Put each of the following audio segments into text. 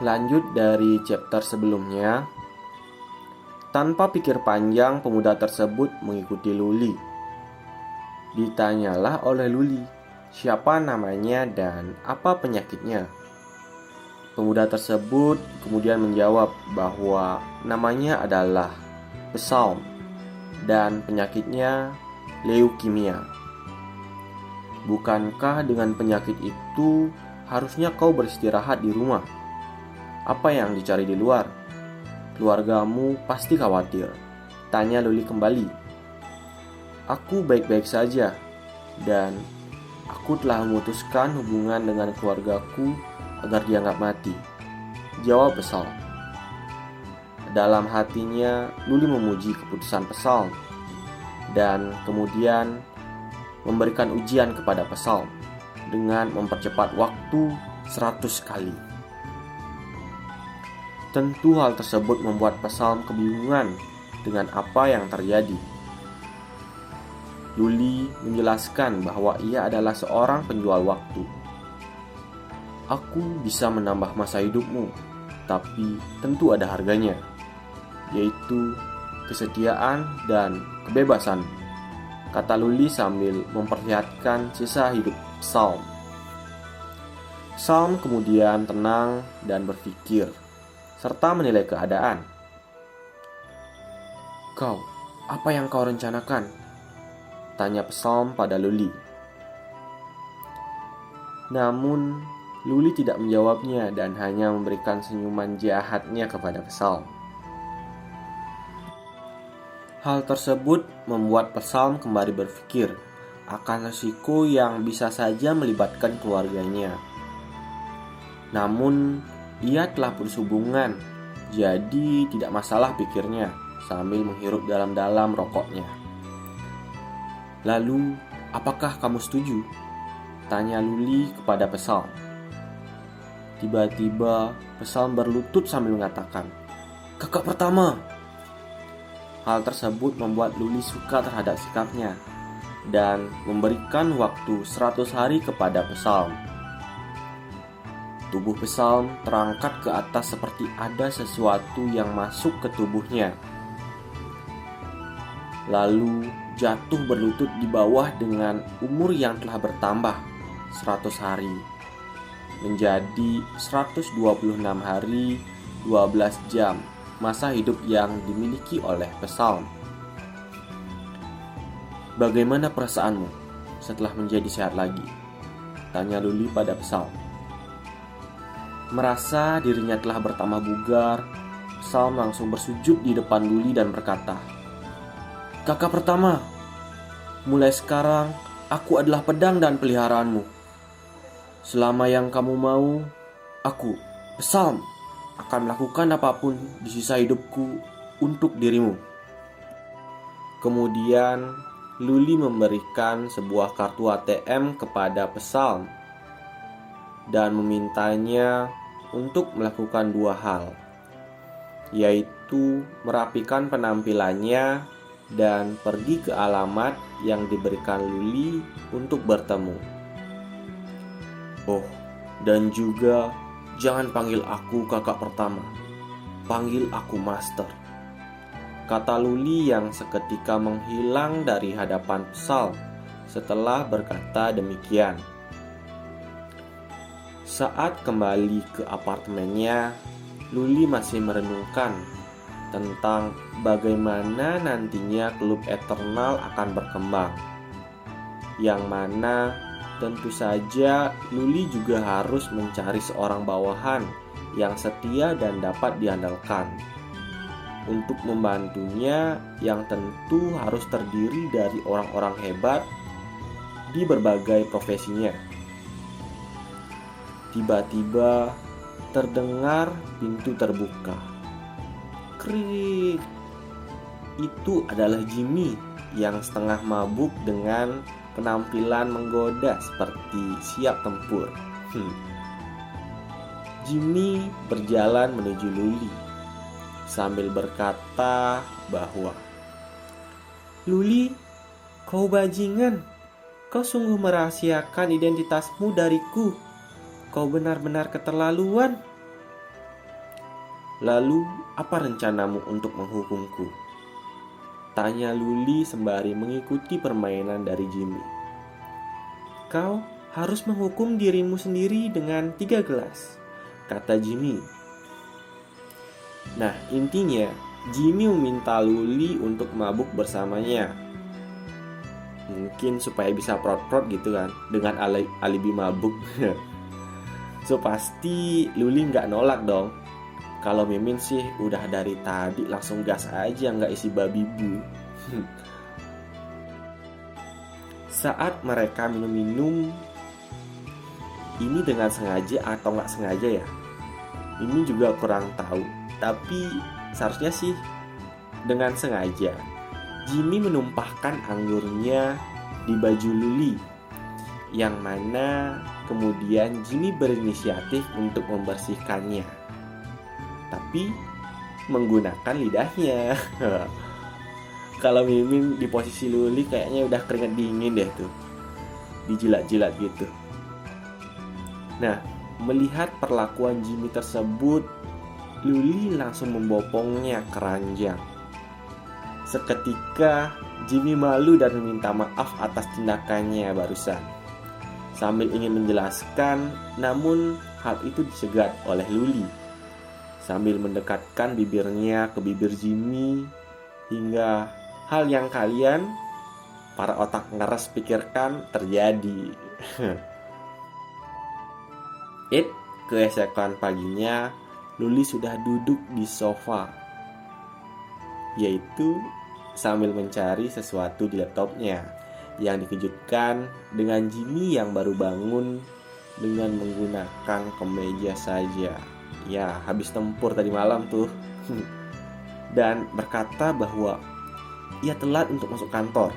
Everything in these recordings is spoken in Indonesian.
Lanjut dari chapter sebelumnya, tanpa pikir panjang pemuda tersebut mengikuti Luli. Ditanyalah oleh Luli, siapa namanya dan apa penyakitnya. Pemuda tersebut kemudian menjawab bahwa namanya adalah Psalm dan penyakitnya leukemia. Bukankah dengan penyakit itu harusnya kau beristirahat di rumah? Apa yang dicari di luar? Keluargamu pasti khawatir. Tanya Luli kembali. Aku baik-baik saja, dan aku telah memutuskan hubungan dengan keluargaku agar dianggap mati. Jawab Psalm. Dalam hatinya, Luli memuji keputusan Psalm dan kemudian memberikan ujian kepada Psalm dengan mempercepat waktu 100 kali. Tentu hal tersebut membuat Psalm kebingungan dengan apa yang terjadi. Luli menjelaskan bahwa ia adalah seorang penjual waktu. Aku bisa menambah masa hidupmu, tapi tentu ada harganya, yaitu kesetiaan dan kebebasan, kata Luli sambil memperlihatkan sisa hidup Psalm. Psalm kemudian tenang dan berpikir, serta menilai keadaan. Kau, apa yang kau rencanakan? Tanya Psalm pada Luli. Namun, Luli tidak menjawabnya dan hanya memberikan senyuman jahatnya kepada Psalm. Hal tersebut membuat Psalm kembali berpikir akan risiko yang bisa saja melibatkan keluarganya. Namun, ia telah putus hubungan, jadi tidak masalah pikirnya sambil menghirup dalam-dalam rokoknya. Lalu, apakah kamu setuju? Tanya Luli kepada Psalm. Tiba-tiba, Psalm berlutut sambil mengatakan, "Kakak pertama." Hal tersebut membuat Luli suka terhadap sikapnya dan memberikan waktu 100 hari kepada Psalm. Tubuh Psalm terangkat ke atas seperti ada sesuatu yang masuk ke tubuhnya. Lalu jatuh berlutut di bawah dengan umur yang telah bertambah 100 hari menjadi 126 hari 12 jam masa hidup yang dimiliki oleh Psalm. Bagaimana perasaanmu setelah menjadi sehat lagi? Tanya Luli pada Psalm. Merasa dirinya telah bertambah bugar, Psalm langsung bersujud di depan Luli dan berkata, "Kakak pertama, mulai sekarang aku adalah pedang dan peliharaanmu. Selama yang kamu mau, aku, Psalm, akan melakukan apapun di sisa hidupku untuk dirimu." Kemudian Luli memberikan sebuah kartu ATM kepada Psalm dan memintanya untuk melakukan dua hal, yaitu merapikan penampilannya dan pergi ke alamat yang diberikan Luli untuk bertemu. Oh, dan juga jangan panggil aku kakak pertama, panggil aku master, kata Luli yang seketika menghilang dari hadapan Psalm setelah berkata demikian. Saat kembali ke apartemennya, Luli masih merenungkan tentang bagaimana nantinya klub Eternal akan berkembang. Yang mana tentu saja Luli juga harus mencari seorang bawahan yang setia dan dapat diandalkan. Untuk membantunya yang tentu harus terdiri dari orang-orang hebat di berbagai profesinya. Tiba-tiba terdengar pintu terbuka. Krik. Itu adalah Jimmy yang setengah mabuk dengan penampilan menggoda seperti siap tempur. Jimmy berjalan menuju Luli sambil berkata bahwa, "Luli, kau bajingan. Kau sungguh merahasiakan identitasmu dariku. Kau benar-benar keterlaluan." Lalu, apa rencanamu untuk menghukumku? Tanya Luli sembari mengikuti permainan dari Jimmy. Kau harus menghukum dirimu sendiri dengan 3 gelas, kata Jimmy. Nah, intinya Jimmy meminta Luli untuk mabuk bersamanya. Mungkin supaya bisa prot-prot gitu kan, dengan alibi mabuk. So pasti Luli nggak nolak dong. Kalau Mimin sih udah dari tadi langsung gas aja, nggak isi babi bu. Saat mereka minum-minum, ini dengan sengaja atau nggak sengaja ya, ini juga kurang tahu. Tapi seharusnya sih dengan sengaja. Jimmy menumpahkan anggurnya di baju Luli, yang mana kemudian Jimmy berinisiatif untuk membersihkannya, tapi menggunakan lidahnya. Kalau Mimin di posisi Luli kayaknya udah keringat dingin deh tuh, dijilat-jilat gitu. Nah, melihat perlakuan Jimmy tersebut, Luli langsung membopongnya ke ranjang. Seketika Jimmy malu dan meminta maaf atas tindakannya barusan. Sambil ingin menjelaskan, namun hal itu dicegat oleh Luli. Sambil mendekatkan bibirnya ke bibir Jimmy, hingga hal yang kalian, para otak ngeres, pikirkan terjadi. Keesokan paginya, Luli sudah duduk di sofa, yaitu sambil mencari sesuatu di laptopnya, yang dikejutkan dengan Jimmy yang baru bangun dengan menggunakan kemeja saja. Ya, habis tempur tadi malam tuh. Dan berkata bahwa ia telat untuk masuk kantor.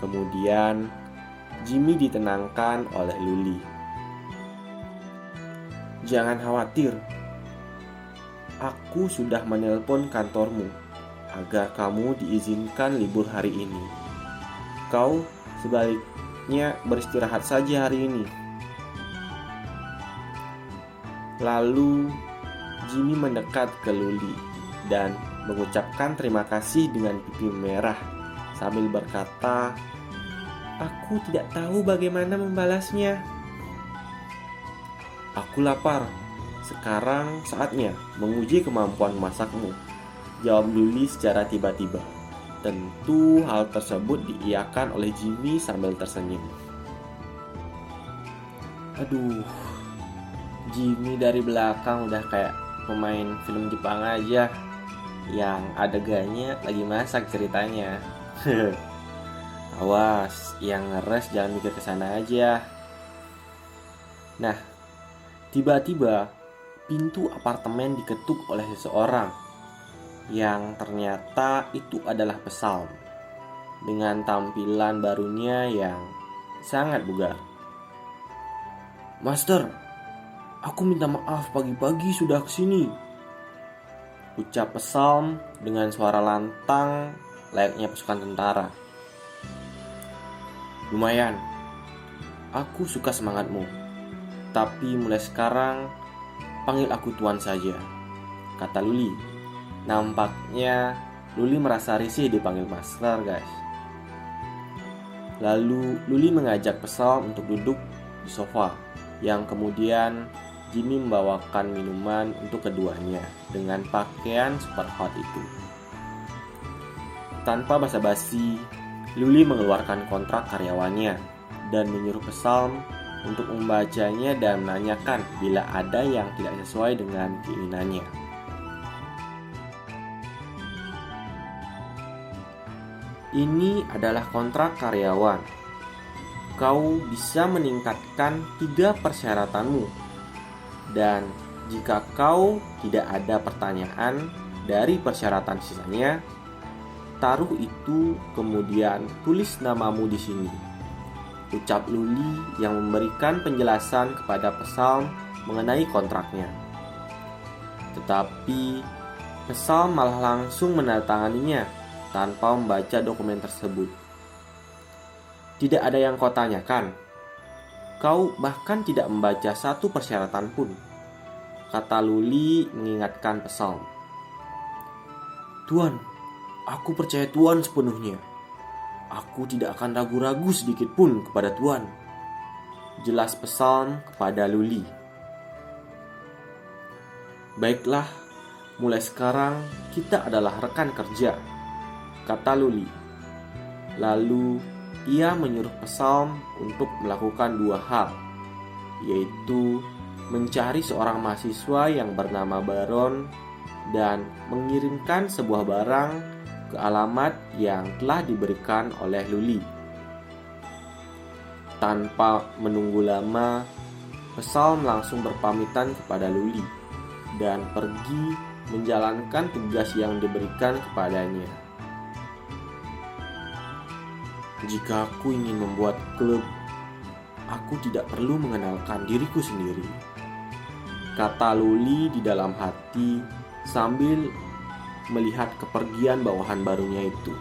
Kemudian Jimmy ditenangkan oleh Luli. Jangan khawatir, aku sudah menelpon kantormu agar kamu diizinkan libur hari ini. Kau sebaliknya beristirahat saja hari ini. Lalu Jimmy mendekat ke Luli dan mengucapkan terima kasih dengan pipi merah sambil berkata, aku tidak tahu bagaimana membalasnya. Aku lapar. Sekarang saatnya menguji kemampuan masakmu, jawab Luli secara tiba-tiba. Tentu hal tersebut diiyakan oleh Jimmy sambil tersenyum. Aduh, Jimmy dari belakang udah kayak pemain film Jepang aja, yang adegannya lagi masak ceritanya. Awas, yang ngeres jangan mikir kesana aja. Nah, tiba-tiba pintu apartemen diketuk oleh seseorang, yang ternyata itu adalah Psalm dengan tampilan barunya yang sangat bugar. Master, aku minta maaf pagi-pagi sudah kesini, ucap Psalm dengan suara lantang layaknya pasukan tentara. Lumayan, aku suka semangatmu, tapi mulai sekarang panggil aku Tuan saja, kata Luli. Nampaknya Luli merasa risih dipanggil Master, guys. Lalu Luli mengajak Psalm untuk duduk di sofa, yang kemudian Jimmy membawakan minuman untuk keduanya dengan pakaian super hot itu. Tanpa basa-basi, Luli mengeluarkan kontrak karyawannya dan menyuruh Psalm untuk membacanya dan menanyakan bila ada yang tidak sesuai dengan keinginannya. Ini adalah kontrak karyawan. Kau bisa meningkatkan 3 persyaratanmu. Dan jika kau tidak ada pertanyaan dari persyaratan sisanya, taruh itu kemudian tulis namamu di sini, ucap Luli yang memberikan penjelasan kepada Psalm mengenai kontraknya. Tetapi Psalm malah langsung menandatanganinya tanpa membaca dokumen tersebut. Tidak ada yang kau tanyakan. Kau bahkan tidak membaca satu persyaratan pun, kata Luli mengingatkan Psalm. "Tuan, aku percaya Tuan sepenuhnya. Aku tidak akan ragu-ragu sedikit pun kepada Tuan," jelas Psalm kepada Luli. "Baiklah, mulai sekarang kita adalah rekan kerja," kata Luli. Lalu ia menyuruh Psalm untuk melakukan 2 hal, yaitu mencari seorang mahasiswa yang bernama Baron dan mengirimkan sebuah barang ke alamat yang telah diberikan oleh Luli. Tanpa menunggu lama, Psalm langsung berpamitan kepada Luli dan pergi menjalankan tugas yang diberikan kepadanya. "Jika aku ingin membuat klub, aku tidak perlu mengenalkan diriku sendiri," kata Luli di dalam hati sambil melihat kepergian bawahan barunya itu.